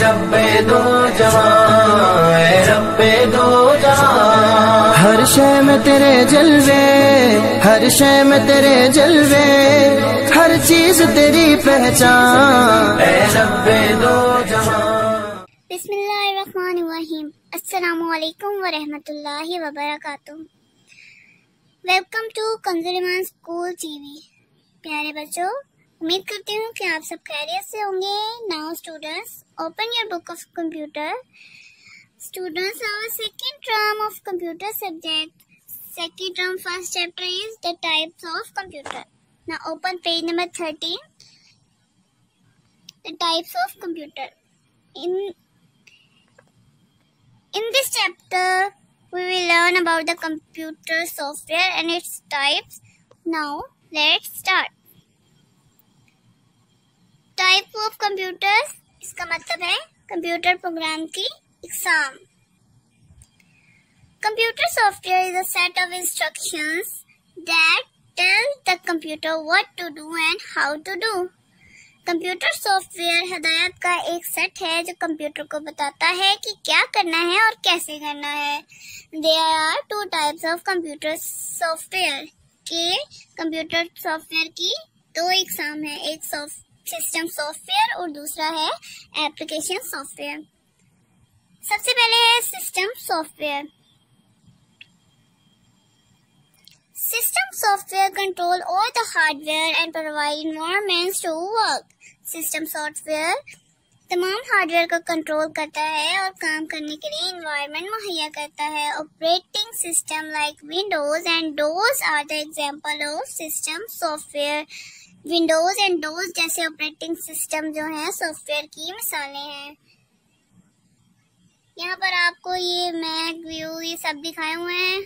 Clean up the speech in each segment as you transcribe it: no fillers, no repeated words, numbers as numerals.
रब्बे दो जहां, ऐ रब्बे दो जहां। हर शय में तेरे जलवे, हर शय में तेरे जलवे, हर चीज तेरी पहचान, ऐ रब्बे दो जहां। बिस्मिल्लाहिर्रहमानिर्रहीम। अस्सलामु अलैकुम व रहमतुल्लाहि व बरकातुहू। Welcome to Kanzul Iman school TV. प्यारे बच्चों, उम्मीद करती हूँ कि आप सब खैरियत से होंगे। Now students, open your book of computer. Students, our second term of computer subject. Second term, first chapter is the types of computer. Now open page number 13. The types of computer. In this chapter, we will learn about the computer software and its types. Now let's start. Type of computers. इसका मतलब है computer program की exam. Computer software is a set of instructions that tell the computer what to do and how to do. Computer software हिदायत का एक set है जो computer को बताता है कि क्या करना है और कैसे करना है। There are two types of computer software. के कंप्यूटर सॉफ्टवेयर की दो एग्जाम है, एक सिस्टम सॉफ्टवेयर और दूसरा है एप्लीकेशन सॉफ्टवेयर। सबसे पहले है system software. System software control all the hardware and provide environments to work. System software तमाम हार्डवेयर को कंट्रोल करता है और काम करने के लिए environment मुहैया करता है। Operating system like Windows and DOS are the example of system software. Windows and DOS जैसे ऑपरेटिंग सिस्टम जो हैं सॉफ्टवेयर की मिसालें हैं। यहाँ पर आपको ये मैक, व्यू ये सब दिखाए हुए हैं।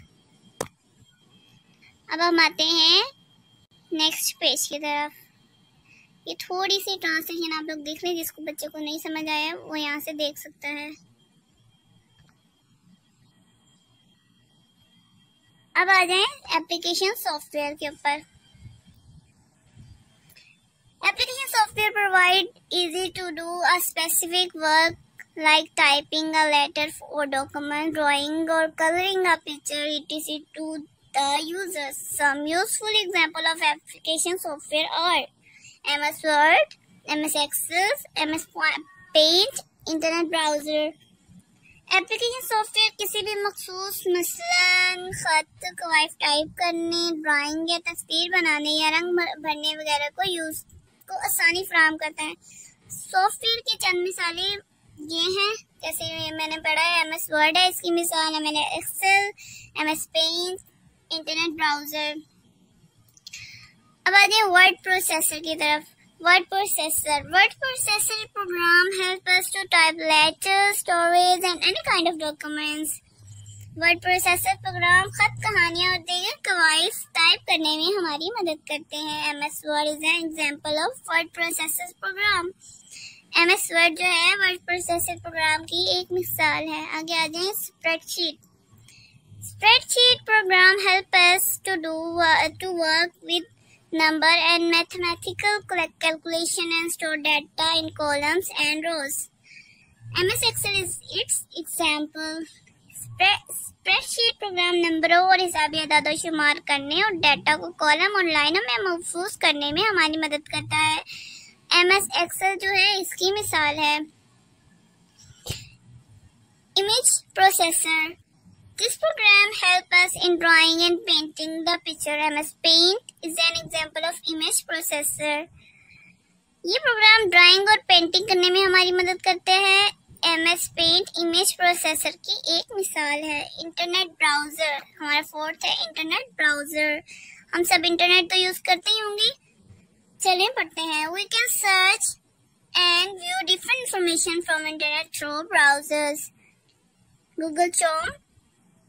अब हम आते हैं नेक्स्ट पेज की तरफ। ये थोड़ी सी ट्रांसलेशन आप लोग देख लें, जिसको बच्चे को नहीं समझ आया वो यहाँ से देख सकता है। अब आ जाएं एप्लीकेशन सॉफ्टवेयर के ऊपर। Application software provide easy to do a specific work like typing a letter or document, drawing or coloring a picture, etc. to the users. Some useful example of application software are MS Word, MS Excel, MS Paint, Internet browser. Application software किसी भी मखसूस मसलन खत कवायद type करने, drawing या तस्वीर बनाने या रंग भरने वगैरह को आसानी फराहम करता है। सॉफ्टवेयर की चंद मिसालें ये हैं, जैसे मैंने पढ़ा है MS वर्ड है, इसकी मिसाल है मैंने Excel, MS Paint, internet browser. अब आ जाए वर्ड प्रोसेसर की तरफ। Word processor program help us to type letters, stories and any kind of documents. Word processor program खत, कहानियां और दीगर कवायद टाइप करने में हमारी मदद करते हैं। MS Word is an example of word processor program. MS Word जो है वर्ड प्रोसेसर प्रोग्राम की एक मिसाल है। आगे आ जाए spreadsheet program help us to work with number and mathematical calculation and store data in columns and rows. MS Excel is its example. Spreadsheet program नंबरों और हिसाबी अदाद शुमार करने और डाटा को कॉलम और लाइनों में महफूज करने में हमारी मदद करता है। MS एक्सेल जो है इसकी मिसाल है। Image processor, this program help us in drawing and painting the picture. MS Paint is an example of image processor. ये प्रोग्राम ड्राइंग और पेंटिंग करने में हमारी मदद करते हैं। MS पेंट इमेज प्रोसेसर की एक मिसाल है। इंटरनेट ब्राउजर हमारा फोर्थ है, इंटरनेट ब्राउजर। हम सब इंटरनेट तो यूज करते ही होंगे, चलिए पढ़ते हैं। We can search and view different information from internet through browsers. Google Chrome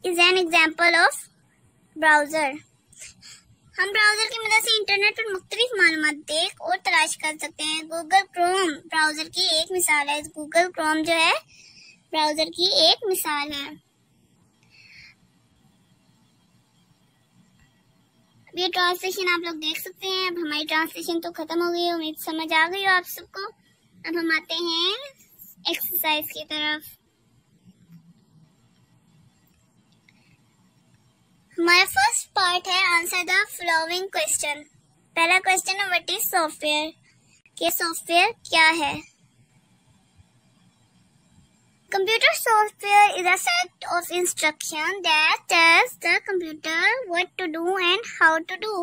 is an example of browser. हम ब्राउजर की मदद से इंटरनेट पर मुख्तलिफ मालूमात देख और तलाश कर सकते हैं। गूगल क्रोम ब्राउजर की एक मिसाल है। गूगल क्रोम जो है ब्राउजर की एक मिसाल है। ये ट्रांसलेशन आप लोग देख सकते हैं। अब हमारी ट्रांसलेशन तो खत्म हो गई है, उम्मीद समझ आ गई हो आप सबको। अब हम आते हैं एक्सरसाइज की तरफ। हमारा फर्स्ट पार्ट है आंसर द फॉलोइंग क्वेश्चन। पहला क्वेश्चन है व्हाट इज सॉफ्टवेयर, कि सॉफ्टवेयर क्या है। Computer software is a set of instructions that tells the computer what to do and how to do।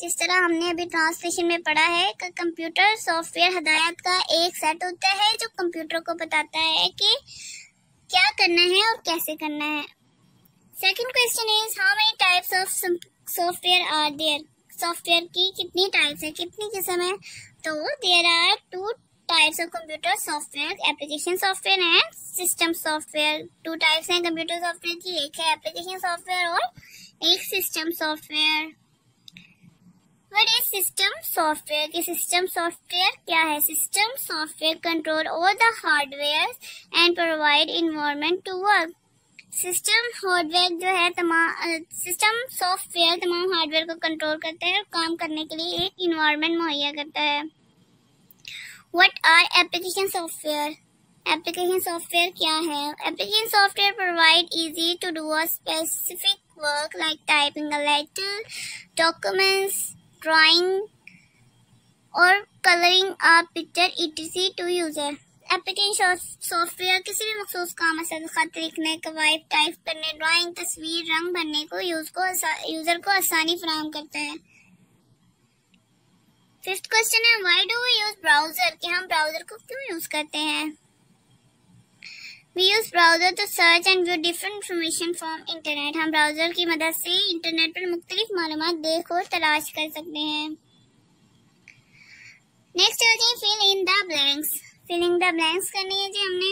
जिस तरह हमने अभी ट्रांसलेशन में पढ़ा है कि कंप्यूटर सॉफ्टवेयर हदायत का एक सेट होता है जो कंप्यूटर को बताता है कि क्या करना है और कैसे करना है। Second question is how many types of software are there. Software की कितनी टाइप्स है, कितनी किस्म है। तो there are 2 types of computer software, application software and system software. 2 types हैं कंप्यूटर सॉफ्टवेयर की, एक है एप्लीकेशन सॉफ्टवेयर और एक system software. What is system software, कि सिस्टम सॉफ्टवेयर क्या है। System software control all the hardware and provide environment to work. System hardware जो है सिस्टम सॉफ्टवेयर तमाम हार्डवेयर को कंट्रोल करता है और काम करने के लिए एक एनवायरनमेंट मुहैया करता है। What are application software? Application software क्या है। Application software provide easy to do a specific work like typing a letter, documents, drawing or coloring a picture etc. to user। Application software किसी भी मखसूस काम मसलन खत लिखने, कवायद टाइप करने, ड्राइंग, तस्वीर, रंग भरने को यूजर को आसानी फराहम करता है। फिफ्थ क्वेश्चन है why do we use browser, कि हम ब्राउजर को क्यों यूज करते हैं। We use browser to search and view different information from internet. हम ब्राउजर की मदद से इंटरनेट पर मुख्तलिफ मालूमात देख और तलाश कर सकते हैं। नेक्स्ट चलते हैं fill in the blanks. Filling the blanks करनी है जी हमने।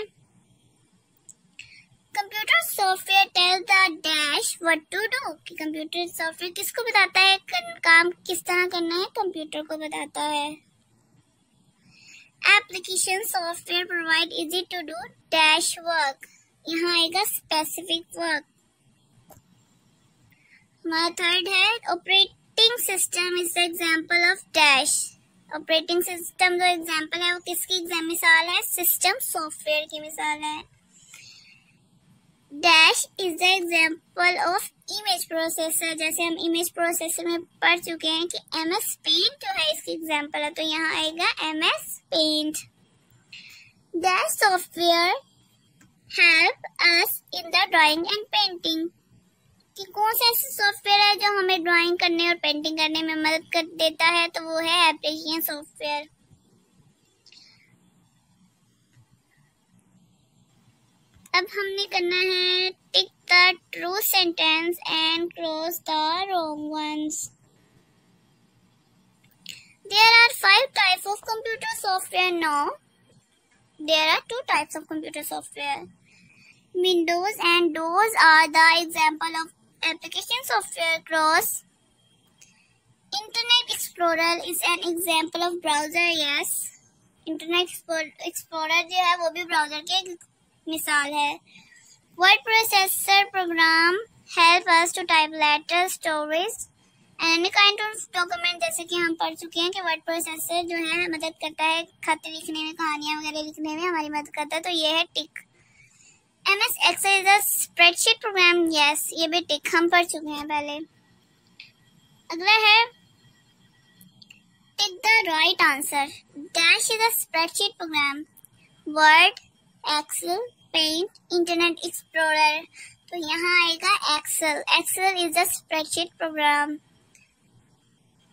Computer software tell the dash what to do, कि कंप्यूटर सॉफ्टवेयर किसको बताता है काम किस तरह करना है, कंप्यूटर को बताता है। Application software provide easy to do dash work, यहाँ आएगा स्पेसिफिक वर्क। हमारा थर्ड है operating system is the example of dash. Operating system जो एग्जांपल है वो किसकी मिसाल है, सिस्टम सॉफ्टवेयर की मिसाल है। Dash is the example of image processor, जैसे हम इमेज प्रोसेसर में पढ़ चुके हैं कि MS पेंट जो है इसकी एग्जाम्पल है, तो यहाँ आएगा MS Paint. Dash software help us in the drawing and painting, कि कौन सा ऐसा सॉफ्टवेयर है जो हमें ड्राइंग करने और पेंटिंग करने में मदद कर देता है, तो वो है एप्लीकेशन सॉफ्टवेयर। अब हमने करना है tick the true sentence and cross the wrong ones. There are 5 types of computer software now. There are 2 types of computer software. Windows and DOS are the example of application software. Cross Internet Explorer is an example of browser. Yes, Internet Explorer जो है वो भी browser की एक मिसाल है। Word processor program help us to type letters, stories and any kind of document, जैसे कि हम पढ़ चुके हैं कि वर्ड प्रोसेसर जो है मदद करता है खत लिखने में, कहानियां वगैरह लिखने में हमारी मदद करता है, तो ये है टिक। MS Excel is a spreadsheet program. Yes, ये भी टिक हम पढ़ चुके हैं पहले। अगला है tick the right answer. Dash is a spreadsheet program. Word, Excel, Paint, Internet Explorer, तो यहाँ आएगा Excel. Excel is a spreadsheet program.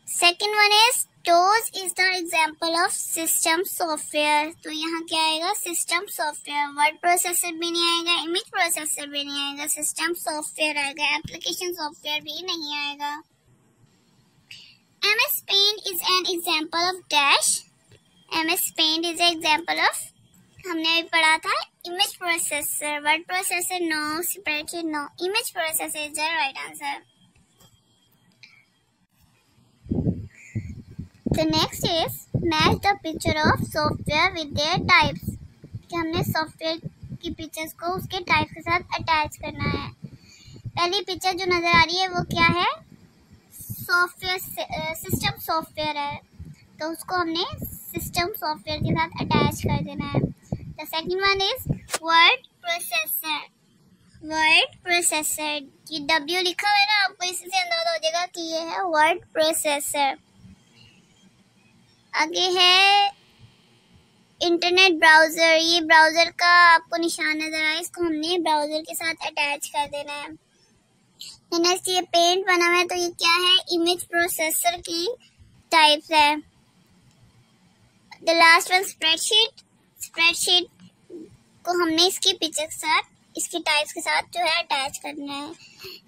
Second one is DOS is the example of system software, तो यहाँ क्या आएगा, सिस्टम सॉफ्टवेयर। वर्ड प्रोसेसर भी नहीं आएगा, इमेज प्रोसेसर भी नहीं आएगा, सिस्टम सॉफ्टवेयर आएगा, एप्लीकेशन सॉफ्टवेयर भी नहीं आएगा। MS Paint is an example of dash. MS Paint is an example of, हमने अभी पढ़ा था image processor. Word processor no, spreadsheet no, image processor is the right answer. The next is match the picture of software with their types, कि हमने software की pictures को उसके type के साथ अटैच करना है। पहली पिक्चर जो नजर आ रही है वो क्या है, सॉफ्टवेयर, सिस्टम सॉफ्टवेयर है, तो उसको हमने सिस्टम सॉफ्टवेयर के साथ अटैच कर देना है। The second one is word processor. Word processor, ये W लिखा हुआ है ना, आपको इसी से अंदाजा हो जाएगा कि ये है word processor. आगे है इंटरनेट ब्राउजर. ये ब्राउजर का आपको निशान नजर आया, इसको हमने ब्राउजर के साथ अटैच कर देना है. नेक्स्ट ये पेंट बना हुआ है, तो ये क्या है, इमेज प्रोसेसर की टाइप्स है. The last one spreadsheet. Spreadsheet को हमने इसकी पिक्चर के साथ, इसकी टाइप्स के साथ जो है अटैच करना है.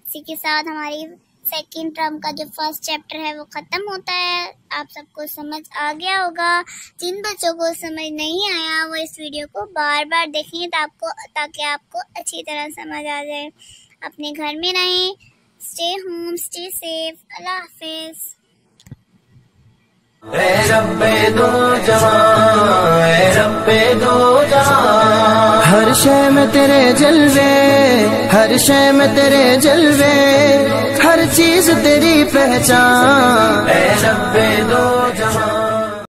इसी के साथ हमारी सेकेंड टर्म का जो फर्स्ट चैप्टर है वो खत्म होता है. आप सबको समझ आ गया होगा. जिन बच्चों को समझ नहीं आया वो इस वीडियो को बार बार देखेंगे ताकि आपको अच्छी तरह समझ आ जाए. अपने घर में रहें. Stay home, stay safe. अल्लाह हाफिज. रब्बे दो जहां, रब्बे दो जहां, हर शय में तेरे जलवे, हर शय में तेरे जलवे, हर चीज तेरी पहचान. रब्बे दो